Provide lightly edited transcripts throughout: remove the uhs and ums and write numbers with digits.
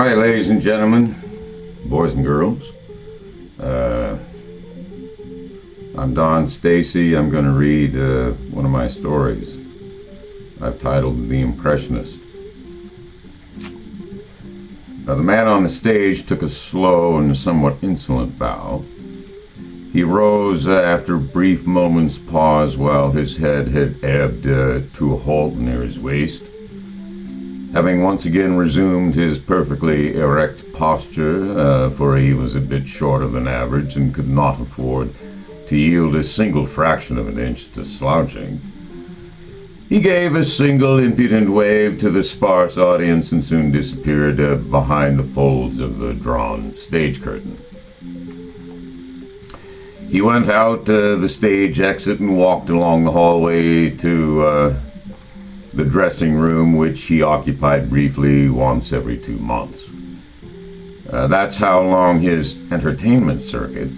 right, ladies and gentlemen, boys and girls. I'm Don Stacy. I'm going to read one of my stories. I've titled The Impressionist. The man on the stage took a slow and somewhat insolent bow. He rose after a brief moment's pause while his head had ebbed to a halt near his waist. Having once again resumed his perfectly erect posture, for he was a bit shorter than average and could not afford to yield a single fraction of an inch to slouching, he gave a single impudent wave to the sparse audience and soon disappeared behind the folds of the drawn stage curtain. He went out the stage exit and walked along the hallway to the dressing room, which he occupied briefly once every 2 months. That's how long his entertainment circuit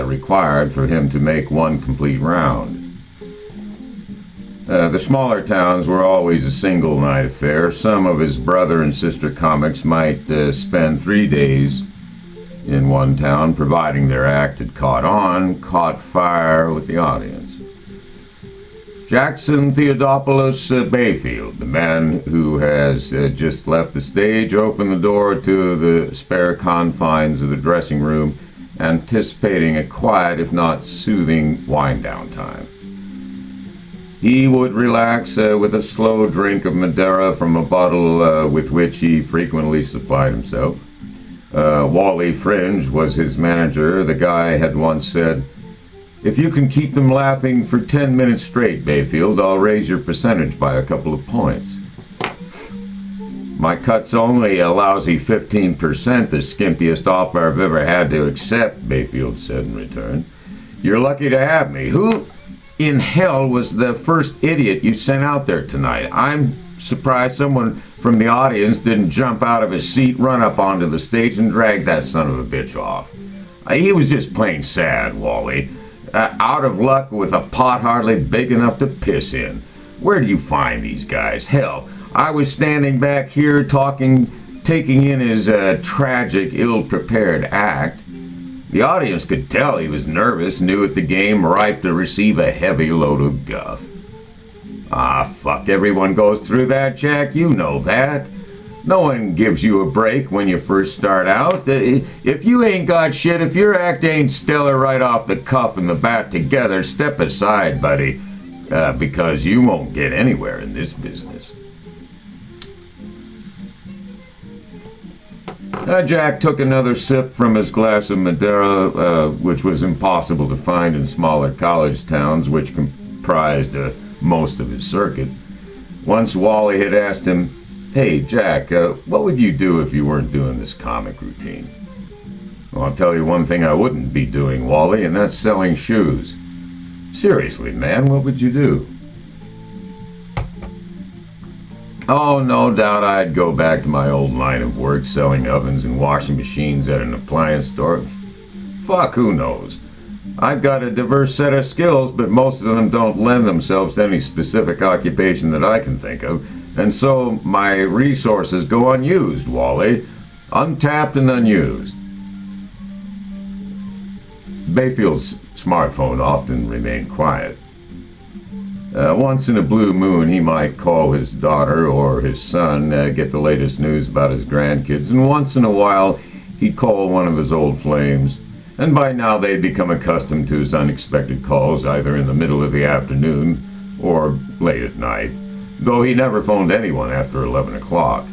required for him to make one complete round. The smaller towns were always a single night affair. Some of his brother and sister comics might spend 3 days in one town, providing their act had caught fire with the audience. Jackson Theodopoulos Bayfield, the man who has just left the stage, opened the door to the spare confines of the dressing room, anticipating a quiet, if not soothing, wind-down time. He would relax with a slow drink of Madeira from a bottle with which he frequently supplied himself. Wally Fringe was his manager. The guy had once said, "If you can keep them laughing for 10 minutes straight, Bayfield, I'll raise your percentage by a couple of points." "My cut's only a lousy 15%, the skimpiest offer I've ever had to accept," Bayfield said in return. "You're lucky to have me. Who in hell was the first idiot you sent out there tonight? I'm surprised someone from the audience didn't jump out of his seat, run up onto the stage, and drag that son of a bitch off. He was just plain sad, Wally. Out of luck with a pot hardly big enough to piss in. Where do you find these guys? Hell, I was standing back here taking in his tragic, ill-prepared act. The audience could tell he was nervous, new at the game, ripe to receive a heavy load of guff. Ah, fuck, everyone goes through that, Jack. You know that. No one gives you a break when you first start out. If you ain't got shit, if your act ain't stellar right off the cuff and the bat together, step aside, buddy, because you won't get anywhere in this business." Jack took another sip from his glass of Madeira, which was impossible to find in smaller college towns, which comprised most of his circuit. Once Wally had asked him, "Hey, Jack, what would you do if you weren't doing this comic routine?" "Well, I'll tell you one thing I wouldn't be doing, Wally, and that's selling shoes." "Seriously, man, what would you do?" "Oh, no doubt I'd go back to my old line of work, selling ovens and washing machines at an appliance store. Fuck, who knows? I've got a diverse set of skills, but most of them don't lend themselves to any specific occupation that I can think of. And so my resources go unused, Wally. Untapped and unused." Bayfield's smartphone often remained quiet. Once in a blue moon, he might call his daughter or his son, get the latest news about his grandkids, and once in a while, he'd call one of his old flames. And by now, they'd become accustomed to his unexpected calls, either in the middle of the afternoon or late at night, though he never phoned anyone after 11 o'clock,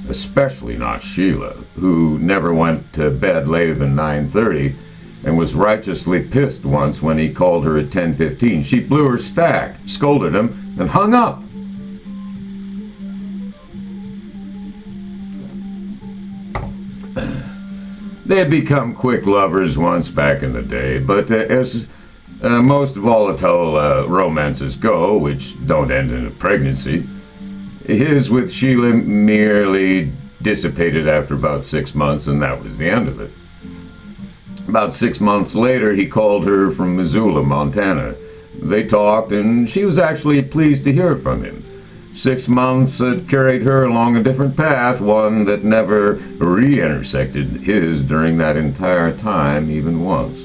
especially not Sheila, who never went to bed later than 9:30, and was righteously pissed once when he called her at 10:15. She blew her stack, scolded him, and hung up. They had become quick lovers once back in the day, but as most volatile romances go, which don't end in a pregnancy, his with Sheila merely dissipated after about 6 months, and that was the end of it. About 6 months later, he called her from Missoula, Montana. They talked, and she was actually pleased to hear from him. 6 months had carried her along a different path, one that never re-intersected his during that entire time, even once.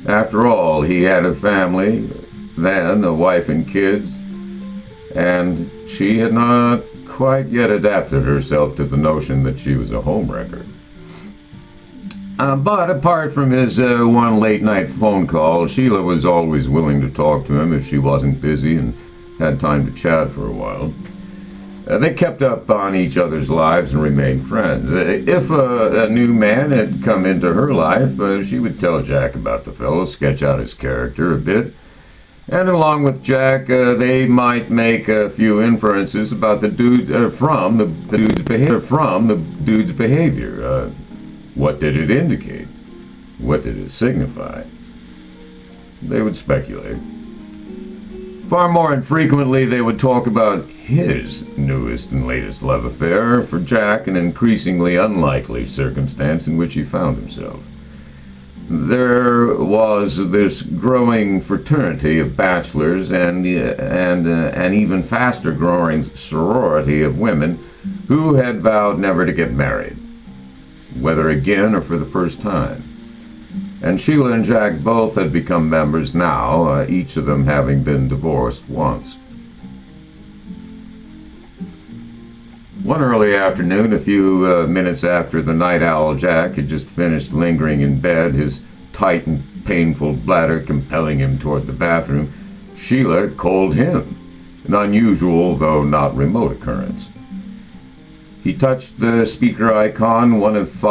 After all, he had a family, then a wife and kids, and she had not quite yet adapted herself to the notion that she was a homewrecker. But apart from his one late-night phone call, Sheila was always willing to talk to him if she wasn't busy and had time to chat for a while. They kept up on each other's lives and remained friends. If a new man had come into her life, she would tell Jack about the fellow, sketch out his character a bit, and along with Jack, they might make a few inferences about the dude from the dude's behavior. What did it indicate? What did it signify? They would speculate. Far more infrequently, they would talk about his newest and latest love affair, for Jack an increasingly unlikely circumstance in which he found himself. There was this growing fraternity of bachelors and an even faster growing sorority of women who had vowed never to get married, whether again or for the first time. And Sheila and Jack both had become members now, each of them having been divorced once. One early afternoon, a few minutes after the night owl Jack had just finished lingering in bed, his tight and painful bladder compelling him toward the bathroom, Sheila called him, an unusual though not remote occurrence. He touched the speaker icon, one of a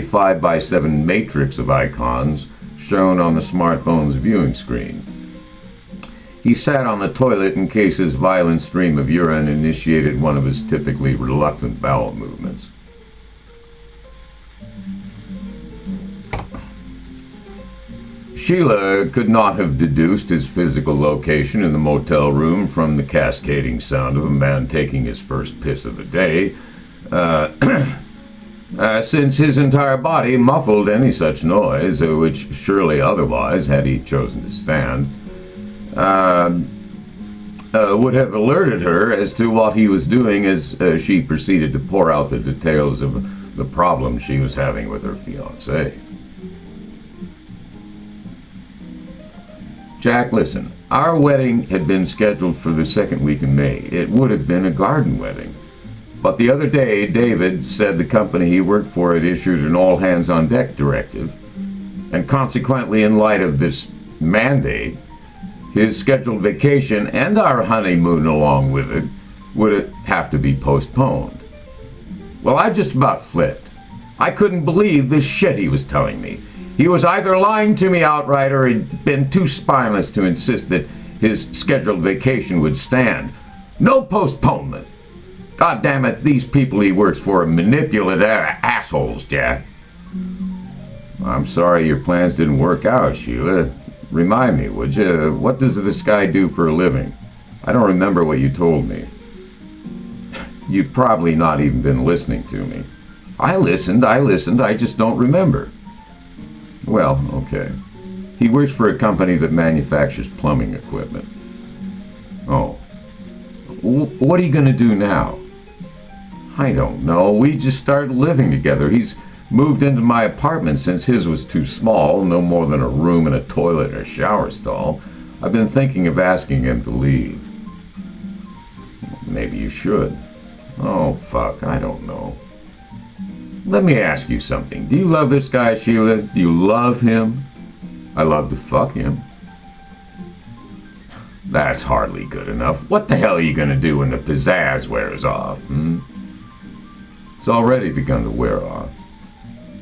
5x7 matrix of icons shown on the smartphone's viewing screen. He sat on the toilet in case his violent stream of urine initiated one of his typically reluctant bowel movements. Sheila could not have deduced his physical location in the motel room from the cascading sound of a man taking his first piss of the day, since his entire body muffled any such noise, which surely otherwise, had he chosen to stand, would have alerted her as to what he was doing as she proceeded to pour out the details of the problem she was having with her fiancé. Jack, listen, our wedding had been scheduled for the second week in May. It would have been a garden wedding. But the other day, David said the company he worked for had issued an all-hands-on-deck directive, and consequently, in light of this mandate, his scheduled vacation and our honeymoon along with it would have to be postponed. Well, I just about flipped. I couldn't believe this shit he was telling me. He was either lying to me outright or he'd been too spineless to insist that his scheduled vacation would stand. No postponement. God damn it, these people he works for are manipulative assholes, Jack. I'm sorry your plans didn't work out, Sheila. Remind me, would you? What does this guy do for a living? I don't remember what you told me. You've probably not even been listening to me. I listened, I just don't remember. Well, okay. He works for a company that manufactures plumbing equipment. Oh. What are you going to do now? I don't know. We just started living together. He's moved into my apartment since his was too small, no more than a room and a toilet and a shower stall. I've been thinking of asking him to leave. Maybe you should. Oh, fuck, I don't know. Let me ask you something. Do you love this guy, Sheila? Do you love him? I love to fuck him. That's hardly good enough. What the hell are you going to do when the pizzazz wears off? It's already begun to wear off.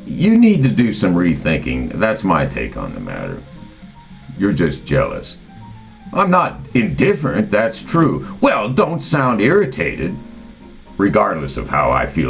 You need to do some rethinking. That's my take on the matter. You're just jealous. I'm not indifferent, that's true. Well, don't sound irritated. Regardless of how I feel